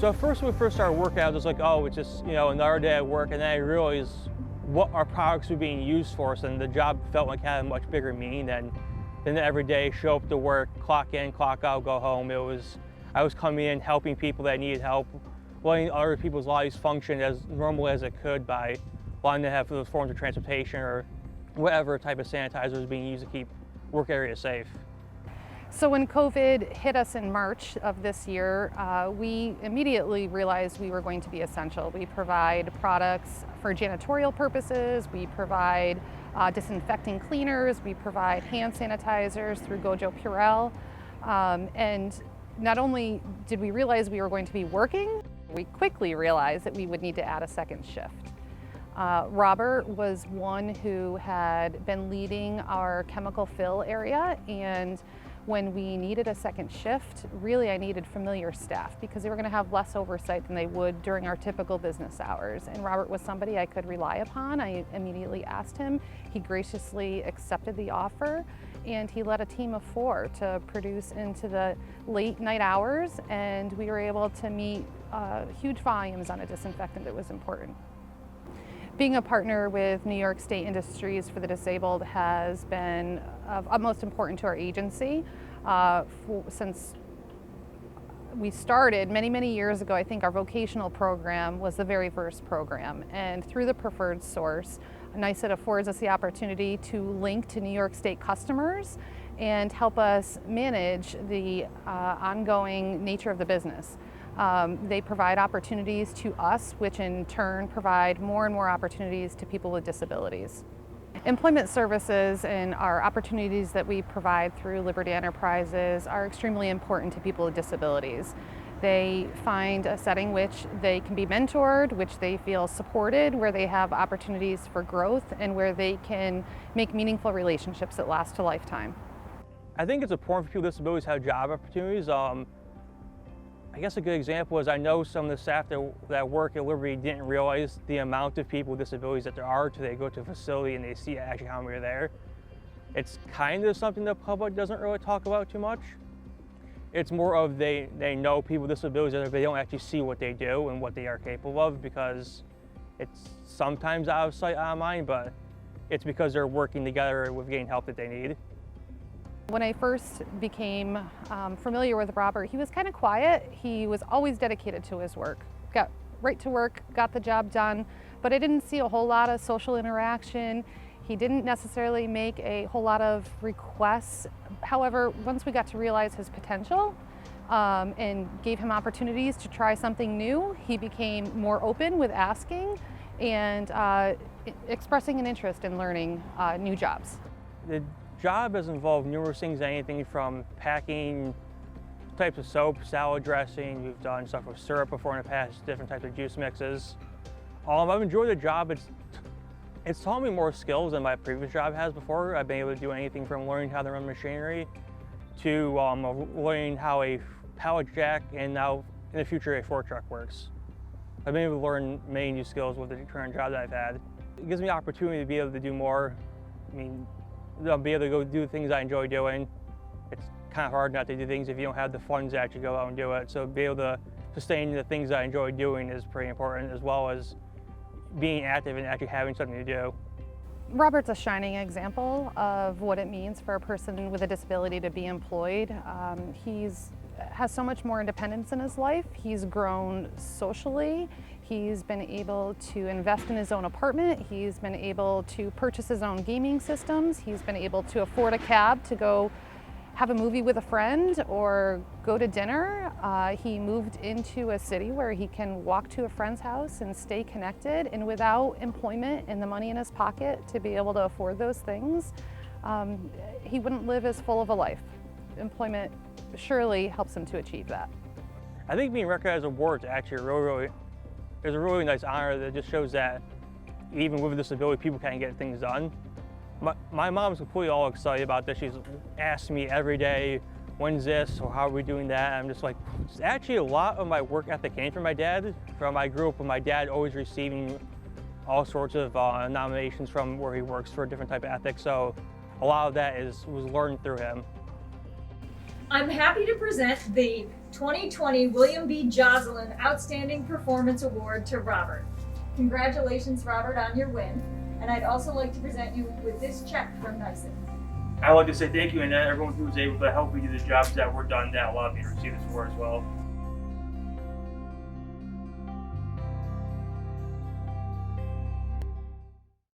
So at first, when we first started working, I was just like, oh, it's just, another day at work. And then I realized what our products were being used for. So the job felt like it had a much bigger meaning than every day, show up to work, clock in, clock out, go home. I was coming in, helping people that needed help, letting other people's lives function as normally as it could by allowing them to have those forms of transportation or whatever type of sanitizer is being used to keep work areas safe. So when COVID hit us in March of this year, we immediately realized we were going to be essential. We provide products for janitorial purposes, we provide disinfecting cleaners, we provide hand sanitizers through Gojo Purell. And not only did we realize we were going to be working, we quickly realized that we would need to add a second shift. Robert was one who had been leading our chemical fill area, and when we needed a second shift, really I needed familiar staff because they were going to have less oversight than they would during our typical business hours. And Robert was somebody I could rely upon. I immediately asked him. He graciously accepted the offer, and he led a team of 4 to produce into the late night hours, and we were able to meet huge volumes on a disinfectant that was important. Being a partner with New York State Industries for the Disabled has been of utmost importance to our agency. Since we started many years ago, I think our vocational program was the very first program. And through the preferred source, NYSET affords us the opportunity to link to New York State customers and help us manage the ongoing nature of the business. They provide opportunities to us, which in turn provide more and more opportunities to people with disabilities. Employment services and our opportunities that we provide through Liberty Enterprises are extremely important to people with disabilities. They find a setting which they can be mentored, which they feel supported, where they have opportunities for growth, and where they can make meaningful relationships that last a lifetime. I think it's important for people with disabilities to have job opportunities. I guess a good example is I know some of the staff that work at Liberty didn't realize the amount of people with disabilities that there are until they go to a facility and they see actually how many are there. It's kind of something the public doesn't really talk about too much. It's more of they know people with disabilities, but they don't actually see what they do and what they are capable of because it's sometimes out of sight, out of mind, but it's because they're working together with getting help that they need. When I first became familiar with Robert, he was kind of quiet. He was always dedicated to his work. Got right to work, got the job done, but I didn't see a whole lot of social interaction. He didn't necessarily make a whole lot of requests. However, once we got to realize his potential and gave him opportunities to try something new, he became more open with asking and expressing an interest in learning new jobs. The job has involved numerous things, anything from packing types of soap, salad dressing. We've done stuff with syrup before in the past, different types of juice mixes. I've enjoyed the job. It's taught me more skills than my previous job has before. I've been able to do anything from learning how to run machinery to learning how a pallet jack and now in the future a fork truck works. I've been able to learn many new skills with the current job that I've had. It gives me the opportunity to be able to do more. I'll be able to go do things I enjoy doing. It's kind of hard not to do things if you don't have the funds to actually go out and do it. So be able to sustain the things I enjoy doing is pretty important, as well as being active and actually having something to do. Robert's a shining example of what it means for a person with a disability to be employed. He's has so much more independence in his life. He's grown socially. He's been able to invest in his own apartment. He's been able to purchase his own gaming systems. He's been able to afford a cab to go have a movie with a friend or go to dinner. He moved into a city where he can walk to a friend's house and stay connected, and without employment and the money in his pocket to be able to afford those things, he wouldn't live as full of a life. Employment surely helps him to achieve that. I think being recognized with awards actually is a really nice honor that just shows that even with a disability, people can get things done. My mom's completely all excited about this. She's asked me every day, when's this or how are we doing that? I'm just like, actually a lot of my work ethic came from my dad. I grew up with my dad always receiving all sorts of nominations from where he works for a different type of ethics. So a lot of that was learned through him. I'm happy to present the 2020 William B. Joslin Outstanding Performance Award to Robert. Congratulations, Robert, on your win. And I'd also like to present you with this check from Nyson. I'd like to say thank you and everyone who was able to help me do the jobs that were done that allowed me to receive this award as well.